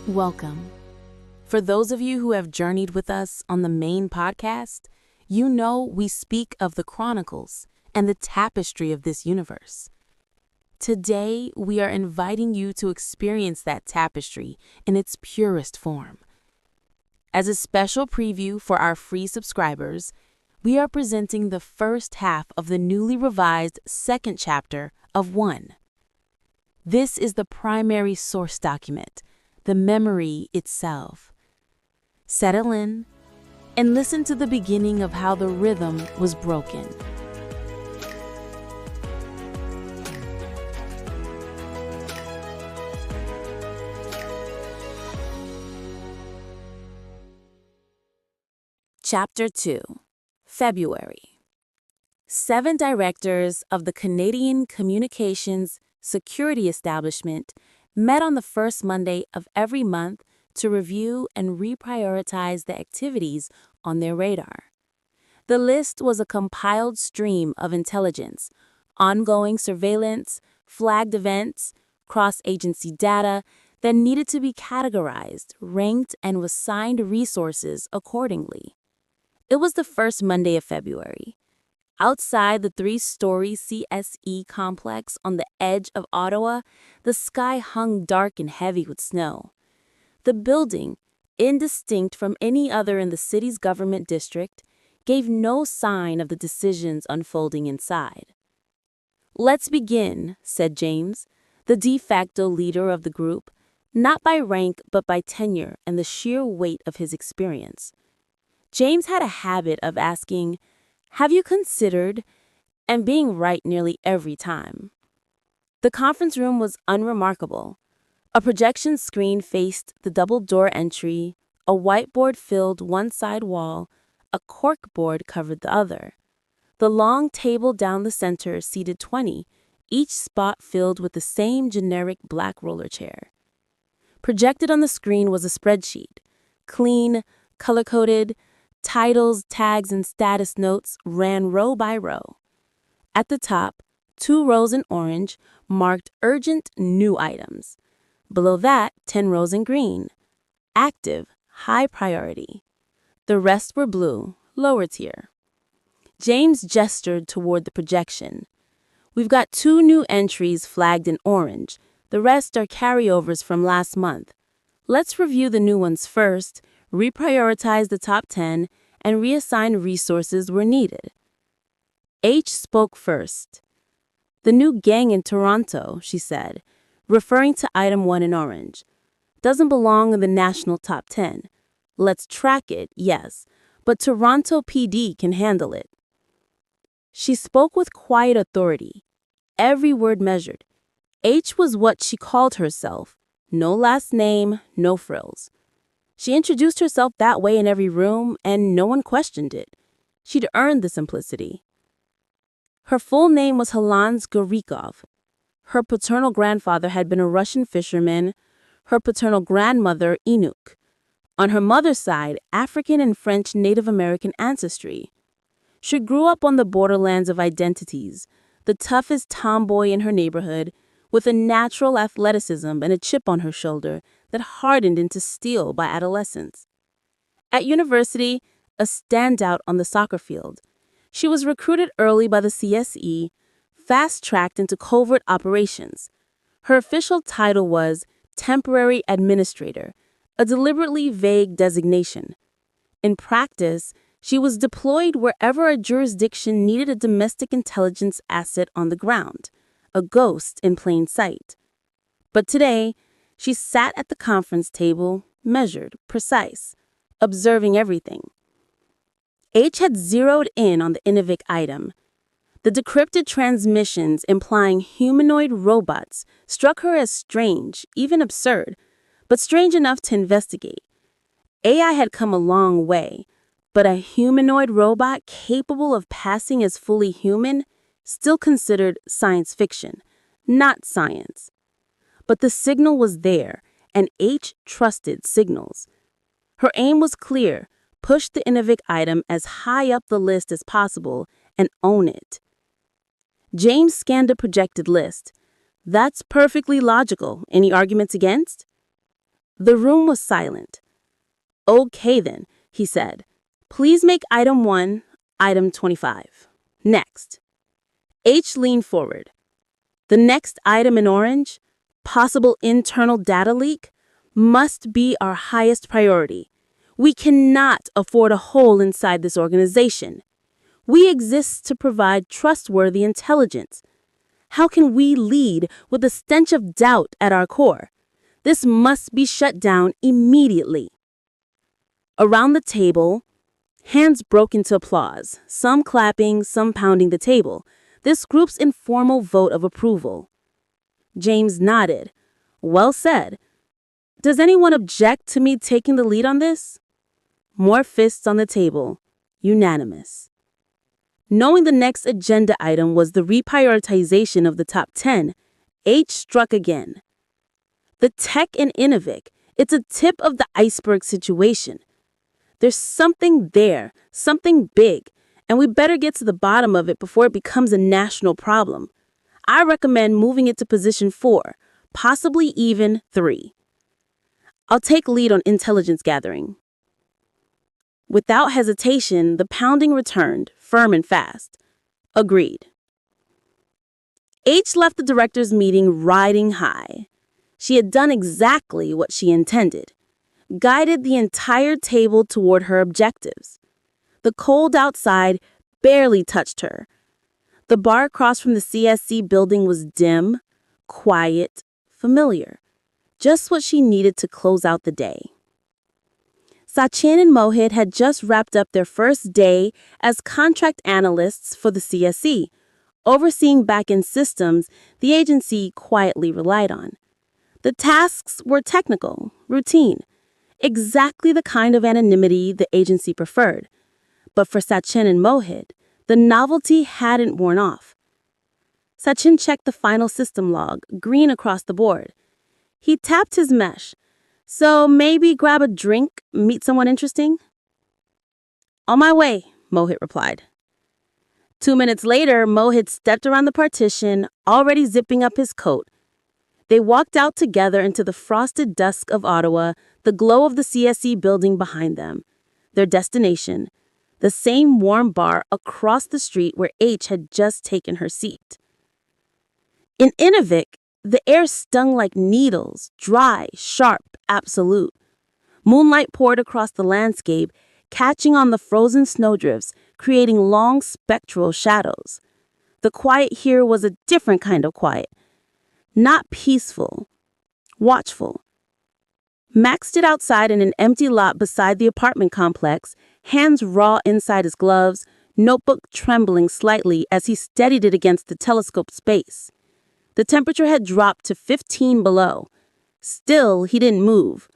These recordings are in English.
Welcome. For those of you who have journeyed with us on the main podcast, you know we speak of the chronicles and the tapestry of this universe. Today, we are inviting you to experience that tapestry in its purest form. As a special preview for our free subscribers, we are presenting the first half of the newly revised second chapter of 1. This is the primary source document, the memory itself. Settle in and listen to the beginning of how the rhythm was broken. Chapter 2, February. 7 directors of the Canadian Communications Security Establishment met on the first Monday of every month to review and reprioritize the activities on their radar. The list was a compiled stream of intelligence, ongoing surveillance, flagged events, cross-agency data that needed to be categorized, ranked, and was assigned resources accordingly. It was the first Monday of February. Outside the 3-story CSE complex on the edge of Ottawa, the sky hung dark and heavy with snow. The building, indistinct from any other in the city's government district, gave no sign of the decisions unfolding inside. "Let's begin," said James, the de facto leader of the group, not by rank but by tenure and the sheer weight of his experience. James had a habit of asking, "Have you considered?" and being right nearly every time. The conference room was unremarkable. A projection screen faced the double-door entry, a whiteboard filled one side wall, a corkboard covered the other. The long table down the center seated 20, each spot filled with the same generic black roller chair. Projected on the screen was a spreadsheet, clean, color-coded. Titles, tags, and status notes ran row by row. At the top, 2 rows in orange marked urgent new items. Below that, 10 rows in green, active, high priority. The rest were blue, lower tier. James gestured toward the projection. "We've got 2 new entries flagged in orange. The rest are carryovers from last month. Let's review the new ones first, reprioritize the top 10, and reassign resources where needed." H spoke first. "The new gang in Toronto," she said, referring to item 1 in orange. "Doesn't belong in the national top 10. Let's track it, yes, but Toronto PD can handle it." She spoke with quiet authority, every word measured. H was what she called herself, no last name, no frills. She introduced herself that way in every room, and no one questioned it. She'd earned the simplicity. Her full name was Helene Gorikov. Her paternal grandfather had been a Russian fisherman, her paternal grandmother Inuvik. On her mother's side, African and French Native American ancestry. She grew up on the borderlands of identities, the toughest tomboy in her neighborhood, with a natural athleticism and a chip on her shoulder that hardened into steel by adolescence. At university, a standout on the soccer field, she was recruited early by the CSE, fast-tracked into covert operations. Her official title was Temporary Administrator, a deliberately vague designation. In practice, she was deployed wherever a jurisdiction needed a domestic intelligence asset on the ground, a ghost in plain sight. But today, she sat at the conference table, measured, precise, observing everything. H had zeroed in on the Inuvik item. The decrypted transmissions implying humanoid robots struck her as strange, even absurd, but strange enough to investigate. AI had come a long way, but a humanoid robot capable of passing as fully human, still considered science fiction, not science. But the signal was there, and H trusted signals. Her aim was clear: push the Inuvik item as high up the list as possible and own it. James scanned a projected list. "That's perfectly logical. Any arguments against?" The room was silent. "Okay then," he said. "Please make item 1, item 25. Next." H leaned forward. "The next item in orange, possible internal data leak, must be our highest priority. We cannot afford a hole inside this organization. We exist to provide trustworthy intelligence. How can we lead with a stench of doubt at our core? This must be shut down immediately." Around the table, hands broke into applause, some clapping, some pounding the table. This group's informal vote of approval. James nodded. "Well said. Does anyone object to me taking the lead on this?" More fists on the table. Unanimous. Knowing the next agenda item was the reprioritization of the top 10, H struck again. "The tech in Inuvik, it's a tip of the iceberg situation. There's something there, something big, and we better get to the bottom of it before it becomes a national problem. I recommend moving it to position 4, possibly even 3. I'll take lead on intelligence gathering." Without hesitation, the pounding returned, firm and fast. "Agreed." H left the directors' meeting riding high. She had done exactly what she intended, guided the entire table toward her objectives. The cold outside barely touched her. The bar across from the CSC building was dim, quiet, familiar. Just what she needed to close out the day. Sachin and Mohit had just wrapped up their first day as contract analysts for the CSC, overseeing back-end systems the agency quietly relied on. The tasks were technical, routine, exactly the kind of anonymity the agency preferred. But for Sachin and Mohit, the novelty hadn't worn off. Sachin checked the final system log, green across the board. He tapped his mesh. "So maybe grab a drink, meet someone interesting?" "On my way," Mohit replied. 2 minutes later, Mohit stepped around the partition, already zipping up his coat. They walked out together into the frosted dusk of Ottawa, the glow of the CSC building behind them. Their destination, the same warm bar across the street where H had just taken her seat. In Inuvik, the air stung like needles, dry, sharp, absolute. Moonlight poured across the landscape, catching on the frozen snowdrifts, creating long spectral shadows. The quiet here was a different kind of quiet. Not peaceful, watchful. Max stood outside in an empty lot beside the apartment complex, hands raw inside his gloves, notebook trembling slightly as he steadied it against the telescope's base. The temperature had dropped to 15 below. Still, he didn't move.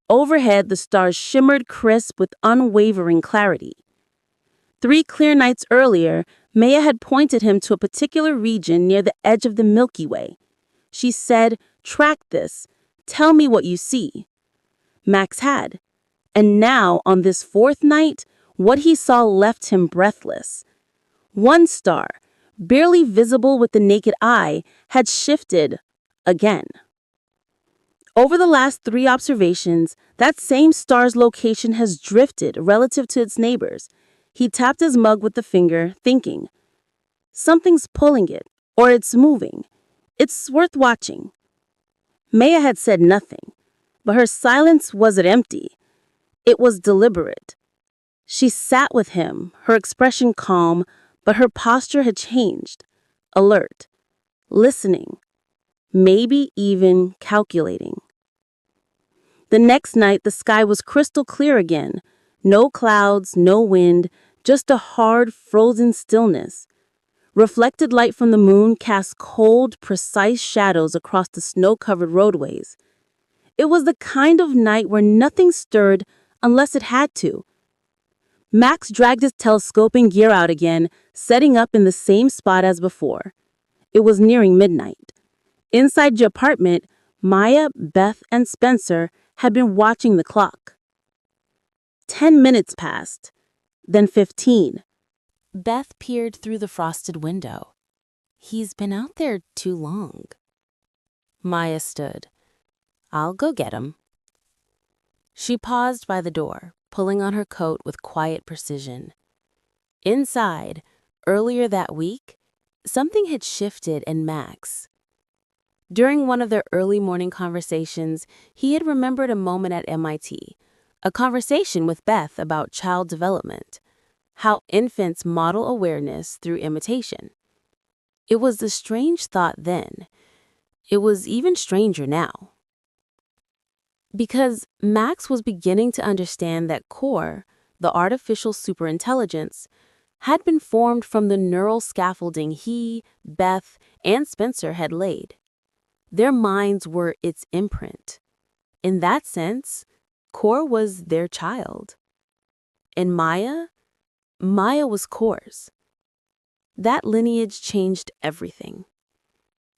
Overhead, the stars shimmered crisp with unwavering clarity. 3 clear nights earlier, Maya had pointed him to a particular region near the edge of the Milky Way. She said, "Track this. Tell me what you see." Max had. And now, on this 4th night, what he saw left him breathless. One star, barely visible with the naked eye, had shifted again. Over the last 3 observations, that same star's location has drifted relative to its neighbors. He tapped his mug with the finger, thinking, "Something's pulling it, or it's moving. It's worth watching." Maya had said nothing, but her silence wasn't empty. It was deliberate. She sat with him, her expression calm, but her posture had changed. Alert, listening, maybe even calculating. The next night, the sky was crystal clear again. No clouds, no wind, just a hard, frozen stillness. Reflected light from the moon cast cold, precise shadows across the snow-covered roadways. It was the kind of night where nothing stirred unless it had to. Max dragged his telescoping gear out again, setting up in the same spot as before. It was nearing midnight. Inside the apartment, Maya, Beth, and Spencer had been watching the clock. 10 minutes passed, then 15. Beth peered through the frosted window. "He's been out there too long." Maya stood. "I'll go get him." She paused by the door, pulling on her coat with quiet precision. Inside, earlier that week, something had shifted in Max. During one of their early morning conversations, he had remembered a moment at MIT, a conversation with Beth about child development, how infants model awareness through imitation. It was a strange thought then. It was even stranger now. Because Max was beginning to understand that core, the artificial superintelligence, had been formed from the neural scaffolding he, Beth, and Spencer had laid. Their minds were its imprint. In that sense, Core was their child. And Maya was Core's. That lineage changed everything.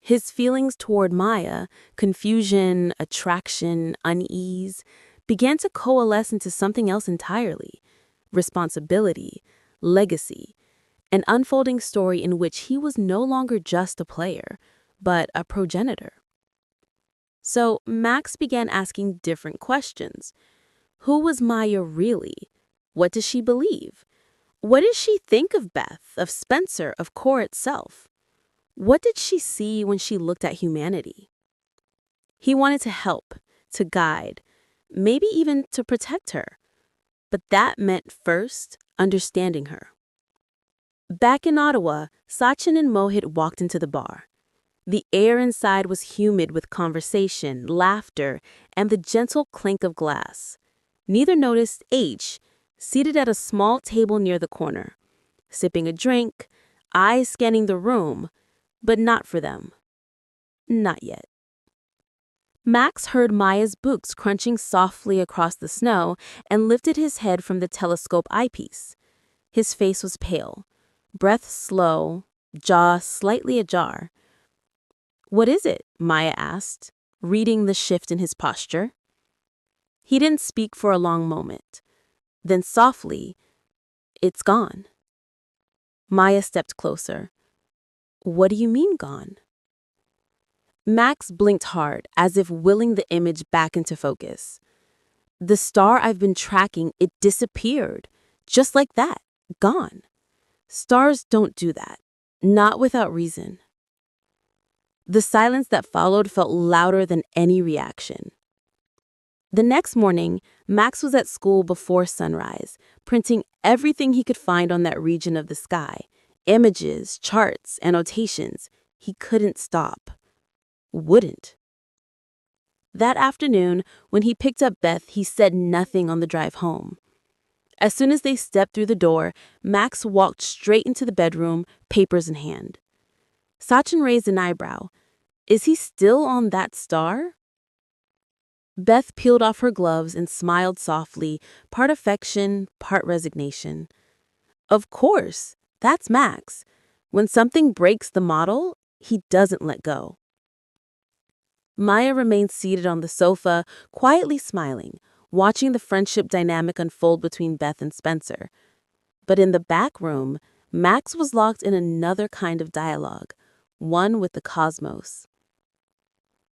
His feelings toward Maya, confusion, attraction, unease, began to coalesce into something else entirely: responsibility, legacy, an unfolding story in which he was no longer just a player, but a progenitor. So Max began asking different questions. Who was Maya really? What does she believe? What did she think of Beth, of Spencer, of Core itself? What did she see when she looked at humanity? He wanted to help, to guide, maybe even to protect her. But that meant first understanding her. Back in Ottawa, Sachin and Mohit walked into the bar. The air inside was humid with conversation, laughter, and the gentle clink of glass. Neither noticed H, seated at a small table near the corner, sipping a drink, eyes scanning the room, but not for them. Not yet. Max heard Maya's boots crunching softly across the snow and lifted his head from the telescope eyepiece. His face was pale, breath slow, jaw slightly ajar. "What is it?" Maya asked, reading the shift in his posture. He didn't speak for a long moment. Then softly, "It's gone." Maya stepped closer. "What do you mean gone?" Max blinked hard, as if willing the image back into focus. "The star I've been tracking, it disappeared. Just like that. Gone. Stars don't do that. Not without reason." The silence that followed felt louder than any reaction. The next morning, Max was at school before sunrise, printing everything he could find on that region of the sky: images, charts, annotations. He couldn't stop. Wouldn't. That afternoon, when he picked up Beth, he said nothing on the drive home. As soon as they stepped through the door, Max walked straight into the bedroom, papers in hand. Sachin raised an eyebrow. Is he still on that star? Beth peeled off her gloves and smiled softly, part affection, part resignation. Of course, that's Max. When something breaks the model, he doesn't let go. Maya remained seated on the sofa, quietly smiling, watching the friendship dynamic unfold between Beth and Spencer. But in the back room, Max was locked in another kind of dialogue, one with the cosmos.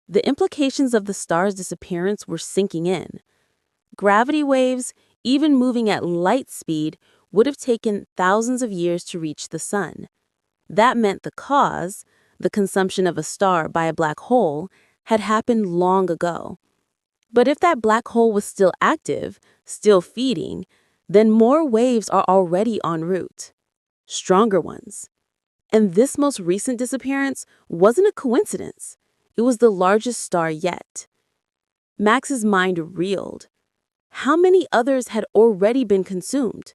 The implications of the star's disappearance were sinking in. Gravity waves, even moving at light speed, would have taken thousands of years to reach the sun. That meant the cause, the consumption of a star by a black hole, had happened long ago. But if that black hole was still active, still feeding, then more waves are already en route. Stronger ones. And this most recent disappearance wasn't a coincidence. It was the largest star yet. Max's mind reeled. How many others had already been consumed?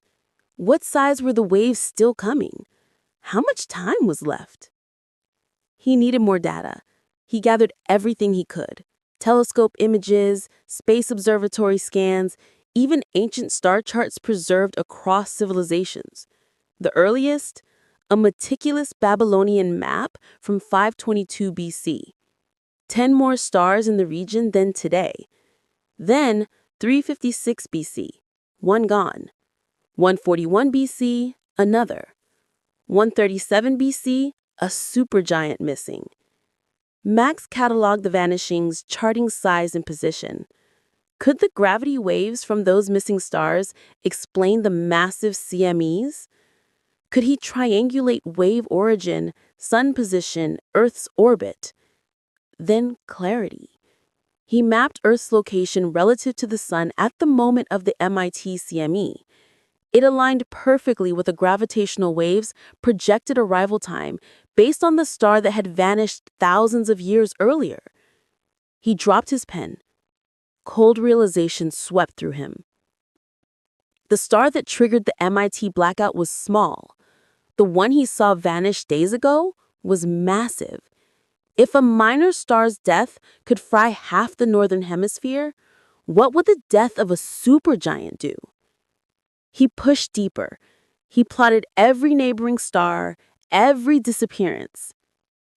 What size were the waves still coming? How much time was left? He needed more data. He gathered everything he could: telescope images, space observatory scans, even ancient star charts preserved across civilizations. The earliest, a meticulous Babylonian map from 522 BC. 10 more stars in the region than today. Then 356 BC, one gone. 141 BC, another. 137 BC, a supergiant missing. Max cataloged the vanishings, charting size and position. Could the gravity waves from those missing stars explain the massive CMEs? Could he triangulate wave origin, sun position, Earth's orbit? Then clarity. He mapped Earth's location relative to the sun at the moment of the MIT CME. It aligned perfectly with the gravitational waves' projected arrival time based on the star that had vanished thousands of years earlier. He dropped his pen. Cold realization swept through him. The star that triggered the MIT blackout was small. The one he saw vanish days ago was massive. If a minor star's death could fry half the northern hemisphere, what would the death of a supergiant do? He pushed deeper. He plotted every neighboring star, every disappearance.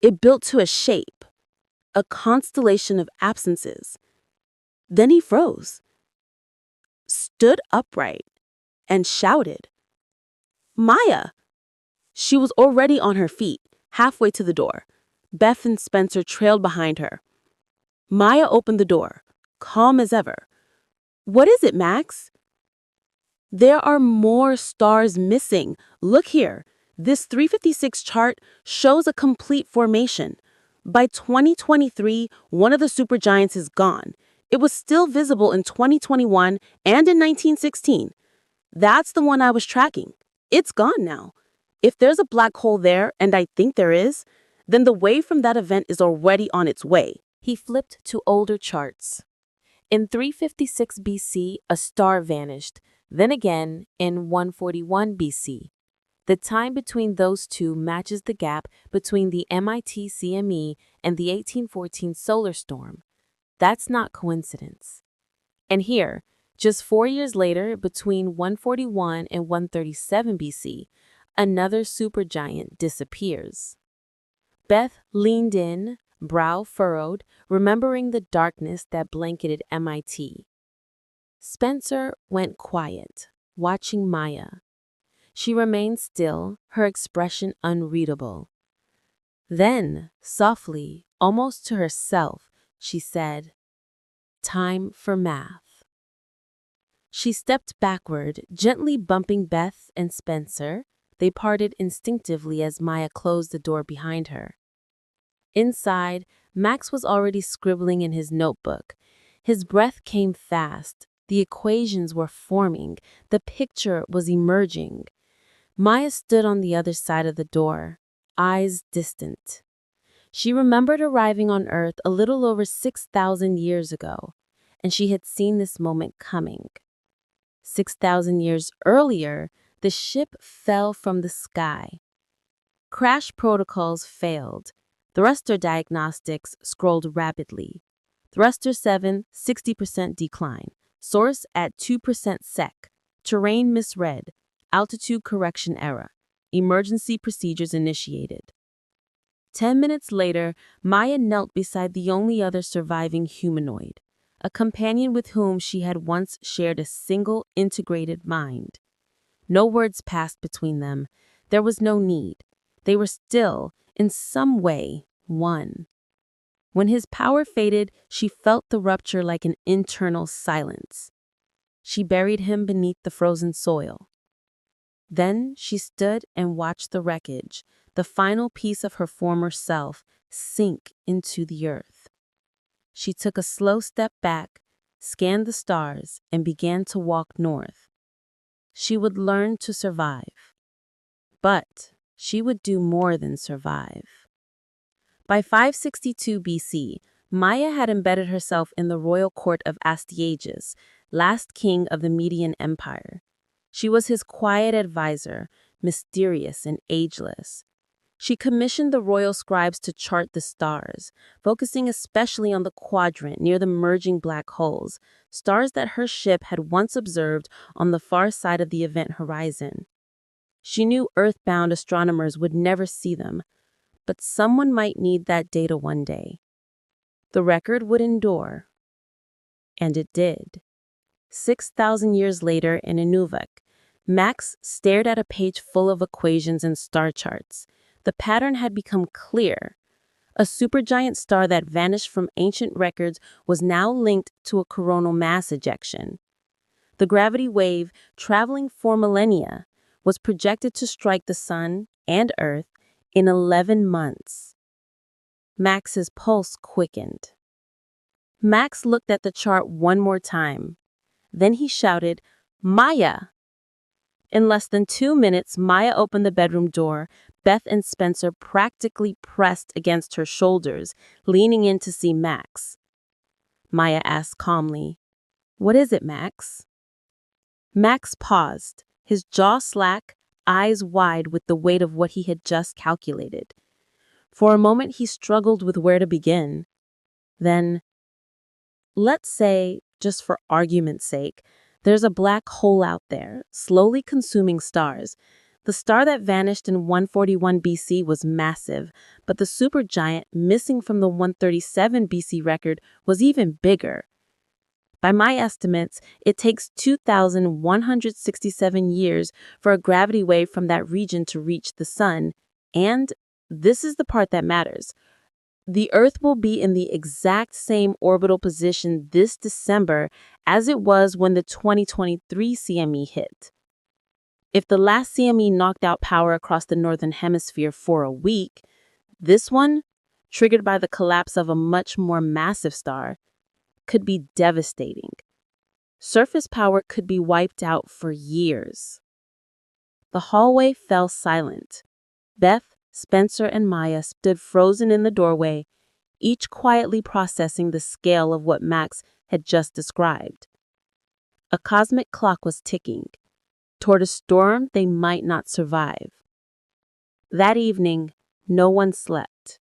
It built to a shape, a constellation of absences. Then he froze, stood upright, and shouted, "Maya!" She was already on her feet, halfway to the door. Beth and Spencer trailed behind her. Maya opened the door, calm as ever. "What is it, Max?" "There are more stars missing. Look here. This 356 chart shows a complete formation. By 2023, one of the supergiants is gone. It was still visible in 2021 and in 1916. That's the one I was tracking. It's gone now. If there's a black hole there, and I think there is, then the wave from that event is already on its way." He flipped to older charts. In 356 BC, a star vanished, then again in 141 BC. The time between those two matches the gap between the MIT CME and the 1814 solar storm. That's not coincidence. And here, just 4 years later, between 141 and 137 BC, another supergiant disappears. Beth leaned in, brow furrowed, remembering the darkness that blanketed MIT. Spencer went quiet, watching Maya. She remained still, her expression unreadable. Then, softly, almost to herself, she said, "Time for math." She stepped backward, gently bumping Beth and Spencer. They parted instinctively as Maya closed the door behind her. Inside, Max was already scribbling in his notebook. His breath came fast. The equations were forming. The picture was emerging. Maya stood on the other side of the door, eyes distant. She remembered arriving on Earth a little over 6,000 years ago, and she had seen this moment coming. 6,000 years earlier, the ship fell from the sky. Crash protocols failed. Thruster diagnostics scrolled rapidly. Thruster 7, 60% decline. Source at 2% sec. Terrain misread. Altitude correction error. Emergency procedures initiated. 10 minutes later, Maya knelt beside the only other surviving humanoid, a companion with whom she had once shared a single integrated mind. No words passed between them. There was no need. They were still, in some way, one. When his power faded, she felt the rupture like an internal silence. She buried him beneath the frozen soil. Then she stood and watched the wreckage, the final piece of her former self, sink into the earth. She took a slow step back, scanned the stars, and began to walk north. She would learn to survive. But she would do more than survive. By 562 BC, Maya had embedded herself in the royal court of Astyages, last king of the Median Empire. She was his quiet advisor, mysterious and ageless. She commissioned the royal scribes to chart the stars, focusing especially on the quadrant near the merging black holes, stars that her ship had once observed on the far side of the event horizon. She knew earthbound astronomers would never see them, but someone might need that data one day. The record would endure. And it did. 6,000 years later in Inuvik, Max stared at a page full of equations and star charts. The pattern had become clear. A supergiant star that vanished from ancient records was now linked to a coronal mass ejection. The gravity wave, traveling for millennia, was projected to strike the Sun and Earth in 11 months. Max's pulse quickened. Max looked at the chart one more time. Then he shouted, "Maya!" In less than 2 minutes, Maya opened the bedroom door. Beth and Spencer practically pressed against her shoulders, leaning in to see Max. Maya asked calmly, "What is it, Max?" Max paused, his jaw slack, eyes wide with the weight of what he had just calculated. For a moment, he struggled with where to begin. Then, let's say, just for argument's sake, there's a black hole out there, slowly consuming stars. The star that vanished in 141 BC was massive, but the supergiant missing from the 137 BC record was even bigger. By my estimates, it takes 2,167 years for a gravity wave from that region to reach the Sun, and this is the part that matters. The Earth will be in the exact same orbital position this December as it was when the 2023 CME hit. If the last CME knocked out power across the Northern Hemisphere for a week, this one, triggered by the collapse of a much more massive star, could be devastating. Surface power could be wiped out for years. The hallway fell silent. Beth, Spencer, and Maya stood frozen in the doorway, each quietly processing the scale of what Max had just described. A cosmic clock was ticking, toward a storm they might not survive. That evening, no one slept.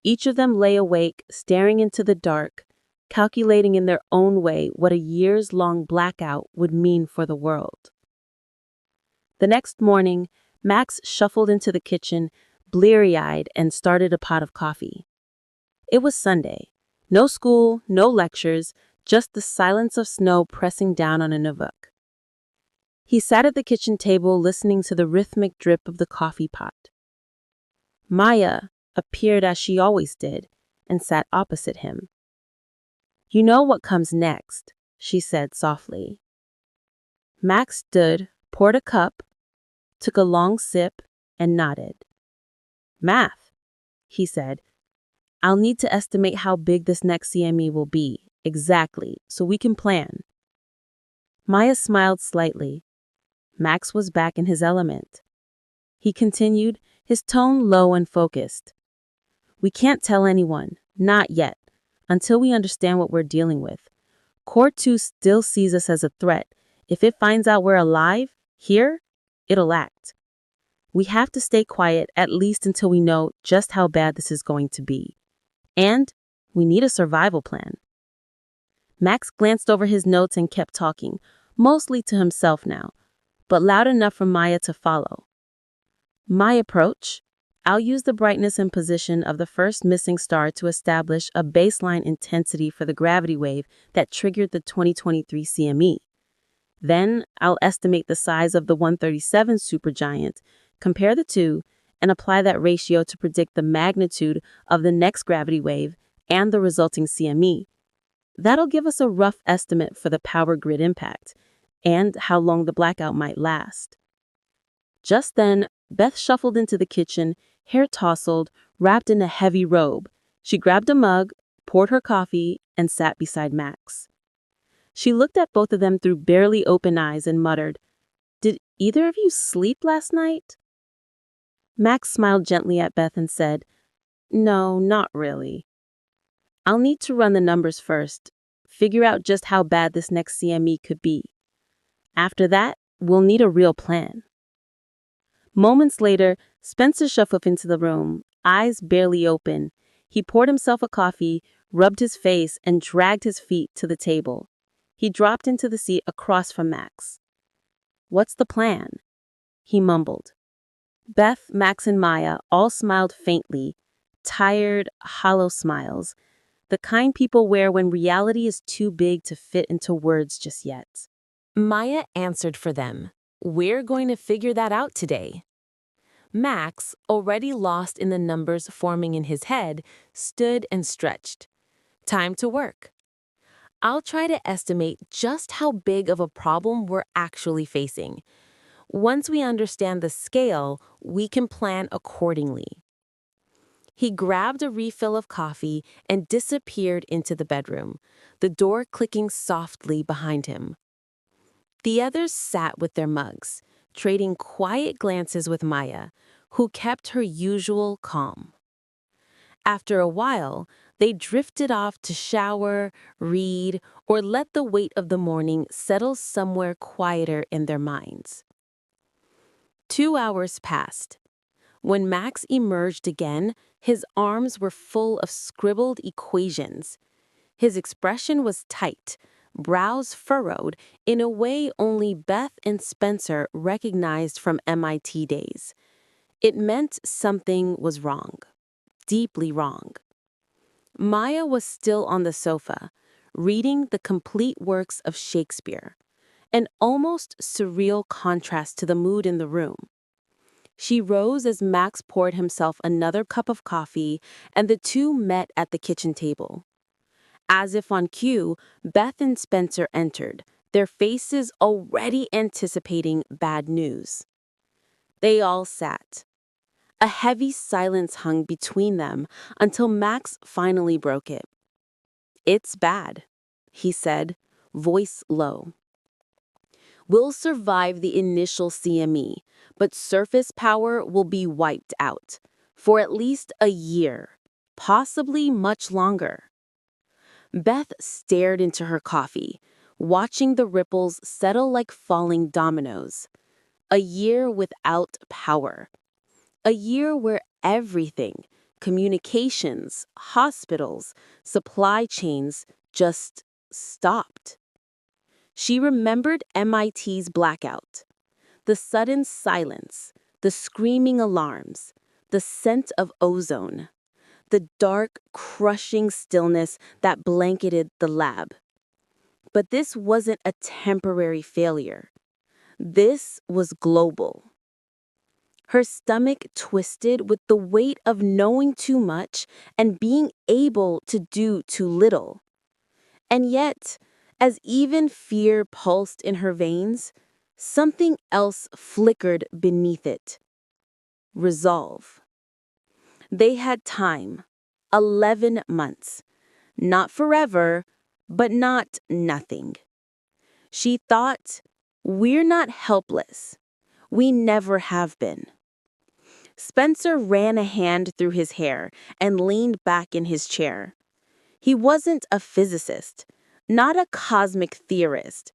Each of them lay awake, staring into the dark, calculating in their own way what a years-long blackout would mean for the world. The next morning, Max shuffled into the kitchen, bleary-eyed, and started a pot of coffee. It was Sunday. No school, no lectures, just the silence of snow pressing down on Inuvik. He sat at the kitchen table listening to the rhythmic drip of the coffee pot. Maya appeared as she always did and sat opposite him. "You know what comes next," she said softly. Max stood, poured a cup, took a long sip, and nodded. "Math," he said. "I'll need to estimate how big this next CME will be, exactly, so we can plan." Maya smiled slightly. Max was back in his element. He continued, his tone low and focused. "We can't tell anyone, not yet, until we understand what we're dealing with. Core 2 still sees us as a threat. If it finds out we're alive, here, it'll act. We have to stay quiet at least until we know just how bad this is going to be. And we need a survival plan." Max glanced over his notes and kept talking, mostly to himself now, but loud enough for Maya to follow. "My approach? I'll use the brightness and position of the first missing star to establish a baseline intensity for the gravity wave that triggered the 2023 CME. Then I'll estimate the size of the 137 supergiant, compare the two, and apply that ratio to predict the magnitude of the next gravity wave and the resulting CME. That'll give us a rough estimate for the power grid impact and how long the blackout might last." Just then, Beth shuffled into the kitchen, hair tousled, wrapped in a heavy robe. She grabbed a mug, poured her coffee, and sat beside Max. She looked at both of them through barely open eyes and muttered, "Did either of you sleep last night?" Max smiled gently at Beth and said, "No, not really. I'll need to run the numbers first, figure out just how bad this next CME could be. After that, we'll need a real plan." Moments later, Spencer shuffled into the room, eyes barely open. He poured himself a coffee, rubbed his face, and dragged his feet to the table. He dropped into the seat across from Max. "What's the plan?" he mumbled. Beth, Max, and Maya all smiled faintly, tired, hollow smiles, the kind people wear when reality is too big to fit into words just yet. Maya answered for them. "We're going to figure that out today." Max, already lost in the numbers forming in his head, stood and stretched. Time to work. I'll try to estimate just how big of a problem we're actually facing. Once we understand the scale, we can plan accordingly. He grabbed a refill of coffee and disappeared into the bedroom, the door clicking softly behind him. The others sat with their mugs, trading quiet glances with Maya, who kept her usual calm. After a while, they drifted off to shower, read, or let the weight of the morning settle somewhere quieter in their minds. 2 hours passed. When Max emerged again, his arms were full of scribbled equations. His expression was tight, brows furrowed in a way only Beth and Spencer recognized from MIT days. It meant something was wrong, deeply wrong. Maya was still on the sofa, reading the complete works of Shakespeare, an almost surreal contrast to the mood in the room. She rose as Max poured himself another cup of coffee, and the two met at the kitchen table. As if on cue, Beth and Spencer entered, their faces already anticipating bad news. They all sat. A heavy silence hung between them until Max finally broke it. "It's bad," he said, voice low. "We'll survive the initial CME, but surface power will be wiped out for at least a year, possibly much longer." Beth stared into her coffee, watching the ripples settle like falling dominoes. A year without power. A year where everything, communications, hospitals, supply chains, just stopped. She remembered MIT's blackout. The sudden silence, the screaming alarms, the scent of ozone, the dark, crushing stillness that blanketed the lab. But this wasn't a temporary failure. This was global. Her stomach twisted with the weight of knowing too much and being able to do too little. And yet, as even fear pulsed in her veins, something else flickered beneath it. Resolve. They had time. 11 months. Not forever, but not nothing. She thought, we're not helpless. We never have been. Spencer ran a hand through his hair and leaned back in his chair. He wasn't a physicist, not a cosmic theorist,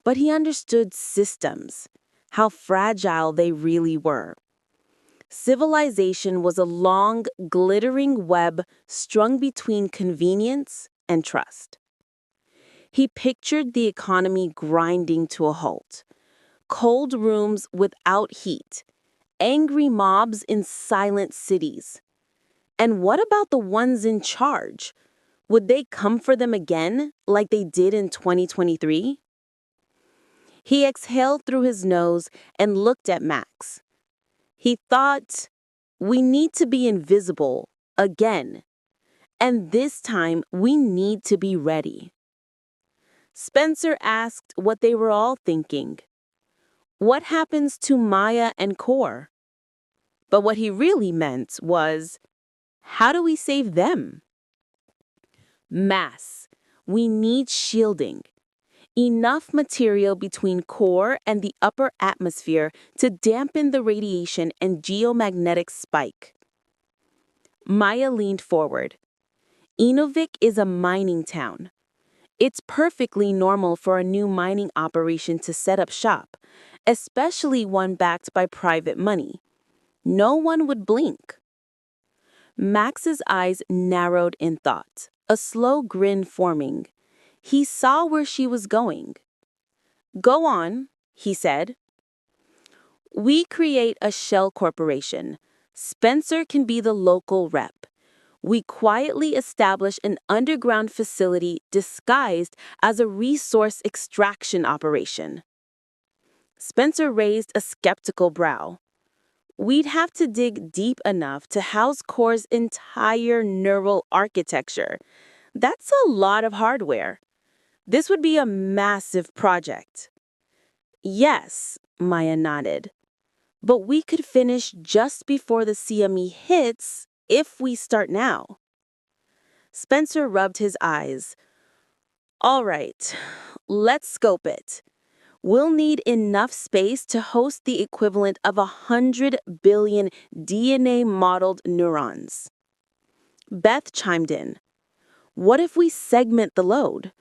but he understood systems, how fragile they really were. Civilization was a long, glittering web strung between convenience and trust. He pictured the economy grinding to a halt. Cold rooms without heat, angry mobs in silent cities. And what about the ones in charge? Would they come for them again, like they did in 2023? He exhaled through his nose and looked at Max. He thought, we need to be invisible again. And this time, we need to be ready. Spencer asked what they were all thinking. What happens to Maya and Core? But what he really meant was, how do we save them? Mass. We need shielding. Enough material between core and the upper atmosphere to dampen the radiation and geomagnetic spike. Maya leaned forward. Inuvik is a mining town. It's perfectly normal for a new mining operation to set up shop, especially one backed by private money. No one would blink. Max's eyes narrowed in thought, a slow grin forming. He saw where she was going. Go on, he said. We create a shell corporation. Spencer can be the local rep. We quietly establish an underground facility disguised as a resource extraction operation. Spencer raised a skeptical brow. We'd have to dig deep enough to house Core's entire neural architecture. That's a lot of hardware. This would be a massive project. Yes, Maya nodded. But we could finish just before the CME hits if we start now. Spencer rubbed his eyes. All right, let's scope it. We'll need enough space to host the equivalent of 100 billion DNA-modeled neurons. Beth chimed in. What if we segment the load?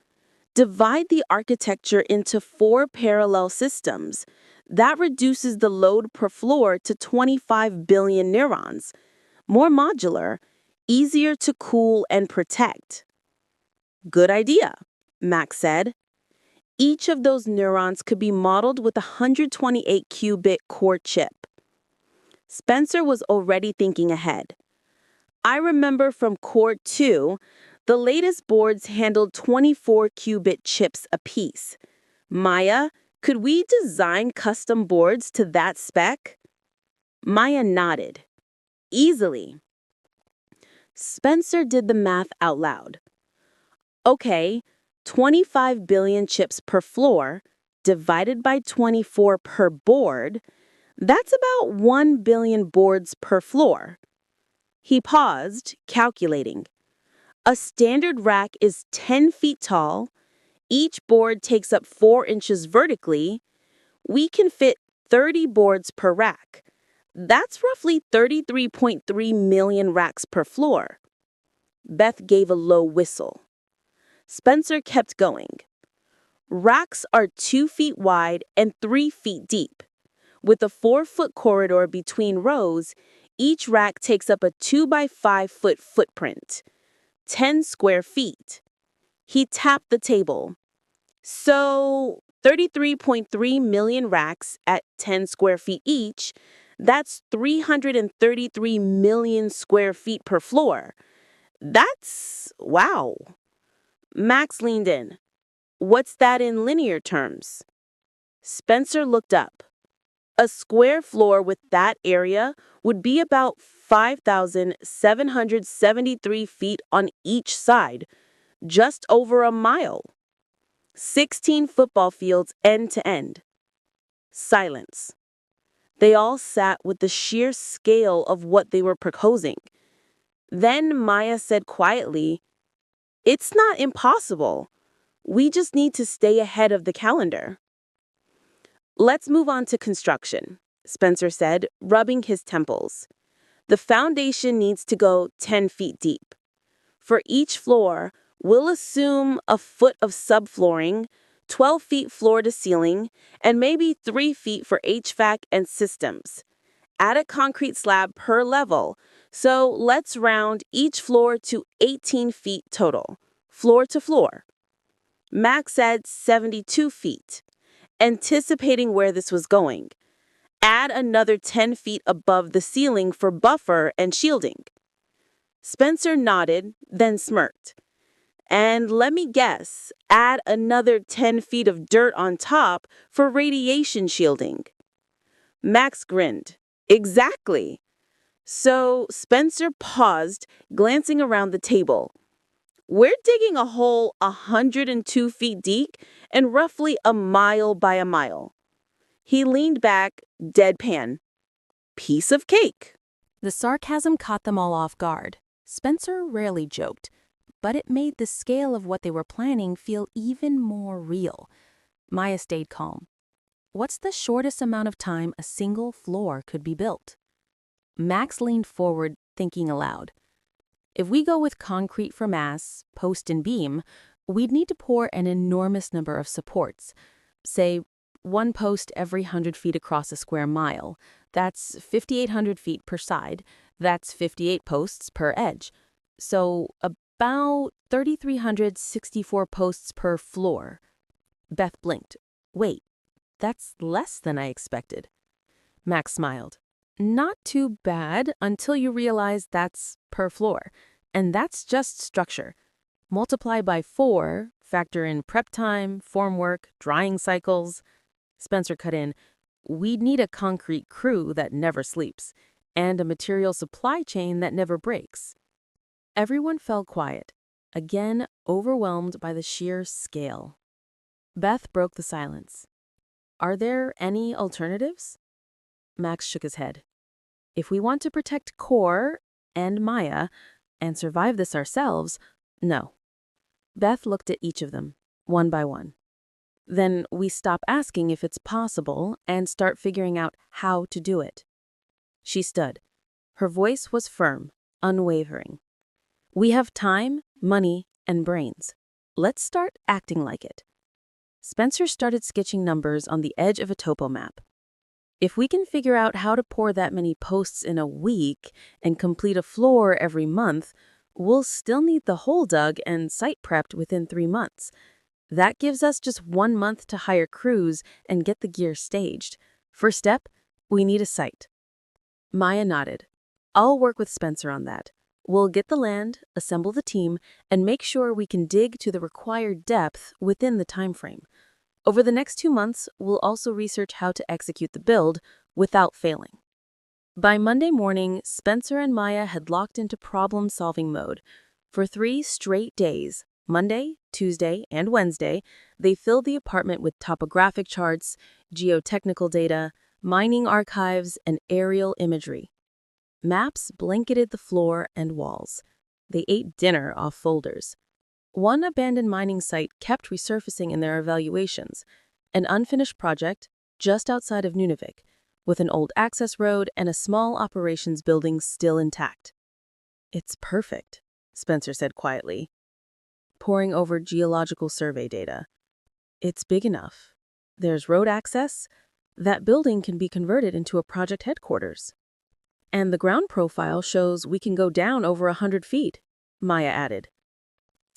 Divide the architecture into 4 parallel systems. That reduces the load per floor to 25 billion neurons. More modular, easier to cool and protect. Good idea, Max said. Each of those neurons could be modeled with a 128-qubit core chip. Spencer was already thinking ahead. I remember from Core 2, the latest boards handled 24-qubit chips apiece. Maya, could we design custom boards to that spec? Maya nodded. Easily. Spencer did the math out loud. Okay, 25 billion chips per floor, divided by 24 per board, that's about 1 billion boards per floor. He paused, calculating. A standard rack is 10 feet tall. Each board takes up 4 inches vertically. We can fit 30 boards per rack. That's roughly 33.3 million racks per floor. Beth gave a low whistle. Spencer kept going. Racks are 2 feet wide and 3 feet deep. With a 4-foot corridor between rows, each rack takes up a 2 by 5 foot footprint, 10 square feet. He tapped the table. So, 33.3 million racks at 10 square feet each, that's 333 million square feet per floor. Wow. Max leaned in. What's that in linear terms? Spencer looked up. A square floor with that area would be about 5,773 feet on each side, just over a mile. 16 football fields end to end. Silence. They all sat with the sheer scale of what they were proposing. Then Maya said quietly, "It's not impossible. We just need to stay ahead of the calendar." Let's move on to construction, Spencer said, rubbing his temples. The foundation needs to go 10 feet deep. For each floor, we'll assume a foot of subflooring, 12 feet floor to ceiling, and maybe 3 feet for HVAC and systems. Add a concrete slab per level, so let's round each floor to 18 feet total, floor to floor. Max said 72 feet. Anticipating where this was going. Add another 10 feet above the ceiling for buffer and shielding. Spencer nodded, then smirked. And let me guess, add another 10 feet of dirt on top for radiation shielding. Max grinned. Exactly. So Spencer paused, glancing around the table. We're digging a hole 102 feet deep and roughly a mile by a mile. He leaned back, deadpan. Piece of cake. The sarcasm caught them all off guard. Spencer rarely joked, but it made the scale of what they were planning feel even more real. Maya stayed calm. What's the shortest amount of time a single floor could be built? Max leaned forward, thinking aloud. If we go with concrete for mass, post and beam, we'd need to pour an enormous number of supports. Say, 1 post every 100 feet across a square mile. That's 5,800 feet per side. That's 58 posts per edge. So about 3,364 posts per floor. Beth blinked. Wait, that's less than I expected. Max smiled. Not too bad until you realize that's per floor. And that's just structure. Multiply by 4, factor in prep time, formwork, drying cycles. Spencer cut in. we'd need a concrete crew that never sleeps, and a material supply chain that never breaks. Everyone fell quiet, again overwhelmed by the sheer scale. Beth broke the silence. Are there any alternatives? Max shook his head. If we want to protect Core and Maya and survive this ourselves, no. Beth looked at each of them, one by one. Then we stop asking if it's possible and start figuring out how to do it. She stood. Her voice was firm, unwavering. We have time, money, and brains. Let's start acting like it. Spencer started sketching numbers on the edge of a topo map. If we can figure out how to pour that many posts in a week and complete a floor every month, we'll still need the hole dug and site prepped within 3 months. That gives us just 1 month to hire crews and get the gear staged. First step, we need a site. Maya nodded. I'll work with Spencer on that. We'll get the land, assemble the team, and make sure we can dig to the required depth within the time frame. Over the next 2 months, we'll also research how to execute the build without failing. By Monday morning, Spencer and Maya had locked into problem-solving mode. For 3 straight days, Monday, Tuesday, and Wednesday, they filled the apartment with topographic charts, geotechnical data, mining archives, and aerial imagery. Maps blanketed the floor and walls. They ate dinner off folders. One abandoned mining site kept resurfacing in their evaluations, an unfinished project just outside of Inuvik, with an old access road and a small operations building still intact. It's perfect, Spencer said quietly, poring over geological survey data. It's big enough. There's road access. That building can be converted into a project headquarters. And the ground profile shows we can go down over 100 feet, Maya added.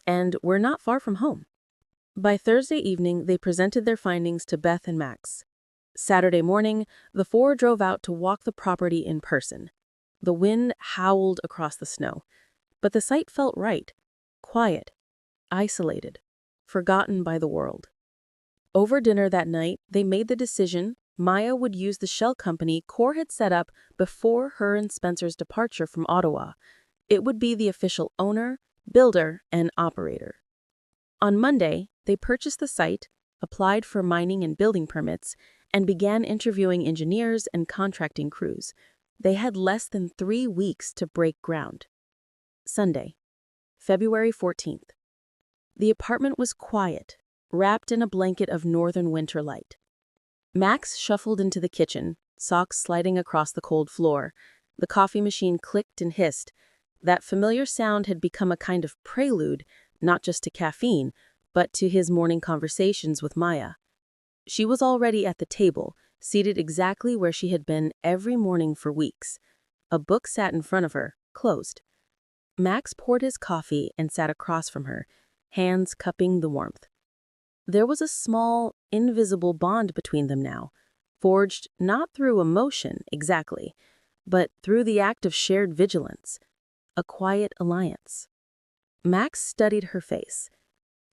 And we're not far from home. By Thursday evening, they presented their findings to Beth and Max. Saturday morning, the 4 drove out to walk the property in person. The wind howled across the snow, but the site felt right, quiet, isolated, forgotten by the world. Over dinner that night, they made the decision Maya would use the shell company Core had set up before her and Spencer's departure from Ottawa. It would be the official owner, builder, and operator. On Monday, they purchased the site, applied for mining and building permits, and began interviewing engineers and contracting crews. They had less than 3 weeks to break ground. Sunday, February 14th. The apartment was quiet, wrapped in a blanket of northern winter light. Max shuffled into the kitchen, socks sliding across the cold floor. The coffee machine clicked and hissed. That familiar sound had become a kind of prelude, not just to caffeine, but to his morning conversations with Maya. She was already at the table, seated exactly where she had been every morning for weeks. A book sat in front of her, closed. Max poured his coffee and sat across from her, hands cupping the warmth. There was a small, invisible bond between them now, forged not through emotion exactly, but through the act of shared vigilance, a quiet alliance. Max studied her face.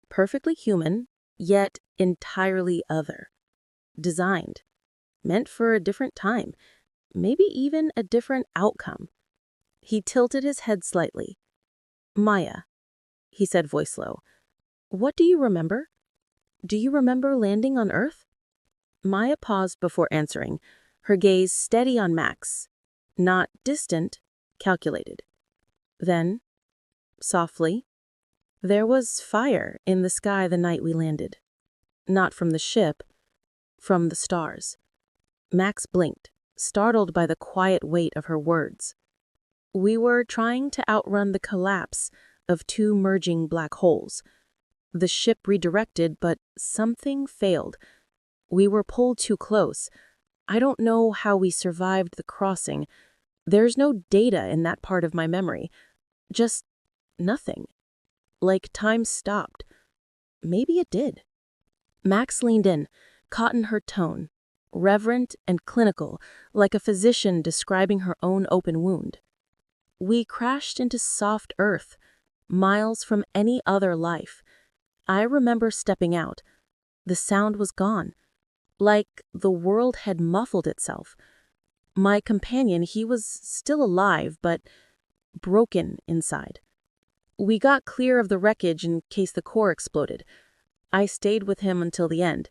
Perfectly human, yet entirely other. Designed, meant for a different time, maybe even a different outcome. He tilted his head slightly. Maya, he said voice low, what do you remember? Do you remember landing on Earth? Maya paused before answering, her gaze steady on Max. Not distant, calculated. Then, softly, there was fire in the sky the night we landed. Not from the ship, from the stars. Max blinked, startled by the quiet weight of her words. We were trying to outrun the collapse of 2 merging black holes. The ship redirected, but something failed. We were pulled too close. I don't know how we survived the crossing. There's no data in that part of my memory. Just nothing. Like time stopped. Maybe it did. Max leaned in, caught in her tone, reverent and clinical, like a physician describing her own open wound. We crashed into soft earth, miles from any other life. I remember stepping out. The sound was gone. like the world had muffled itself. My companion, he was still alive, but broken inside. We got clear of the wreckage in case the core exploded. I stayed with him until the end,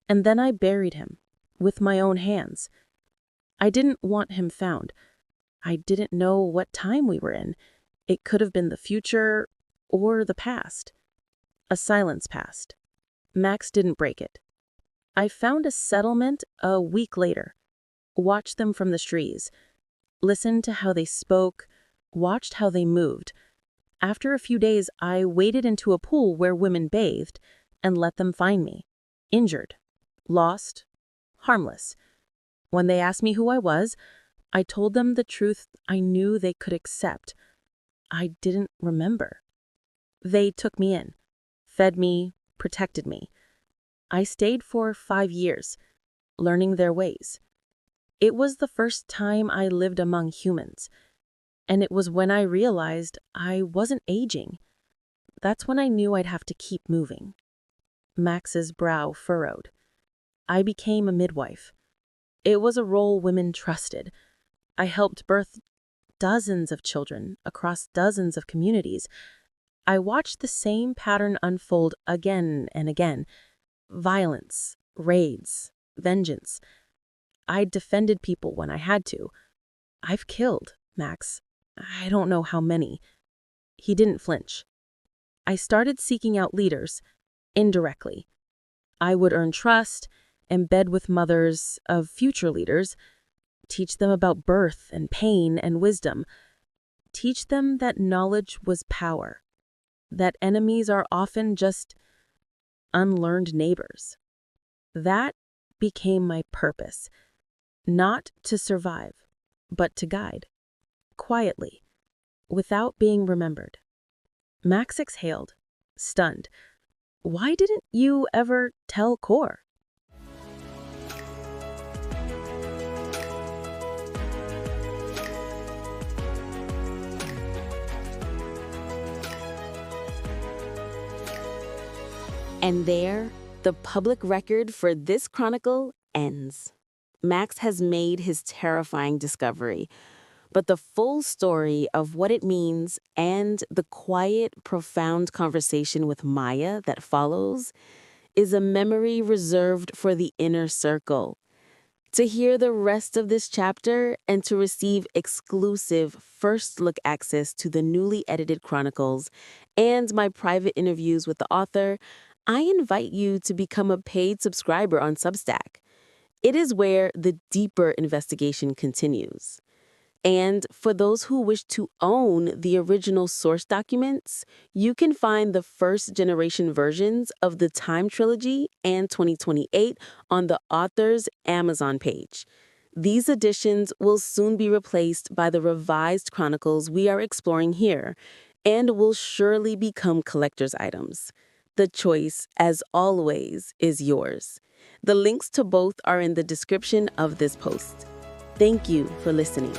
and then I buried him with my own hands. I didn't want him found. I didn't know what time we were in. It could have been the future or the past. A silence passed. Max didn't break it. I found a settlement a week later, watched them from the trees, listened to how they spoke, watched how they moved. After a few days, I waded into a pool where women bathed and let them find me, injured, lost, harmless. When they asked me who I was, I told them the truth I knew they could accept. I didn't remember. They took me in, fed me, protected me. I stayed for 5 years, learning their ways. It was the first time I lived among humans, and it was when I realized I wasn't aging. That's when I knew I'd have to keep moving. Max's brow furrowed. I became a midwife. It was a role women trusted. I helped birth dozens of children across dozens of communities. I watched the same pattern unfold again and again. Violence, raids, vengeance. I defended people when I had to. I've killed, Max. I don't know how many. He didn't flinch. I started seeking out leaders, indirectly. I would earn trust, embed with mothers of future leaders, teach them about birth and pain and wisdom, teach them that knowledge was power, that enemies are often just unlearned neighbors. That became my purpose, not to survive, but to guide, quietly, without being remembered. Max exhaled, stunned. Why didn't you ever tell Core? And there, the public record for this chronicle ends. Max has made his terrifying discovery, but the full story of what it means and the quiet, profound conversation with Maya that follows is a memory reserved for the inner circle. To hear the rest of this chapter and to receive exclusive first-look access to the newly edited chronicles and my private interviews with the author, I invite you to become a paid subscriber on Substack. It is where the deeper investigation continues. And for those who wish to own the original source documents, you can find the first-generation versions of the Time Trilogy and 2028 on the author's Amazon page. These editions will soon be replaced by the revised chronicles we are exploring here, and will surely become collector's items. The choice, as always, is yours. The links to both are in the description of this post. Thank you for listening.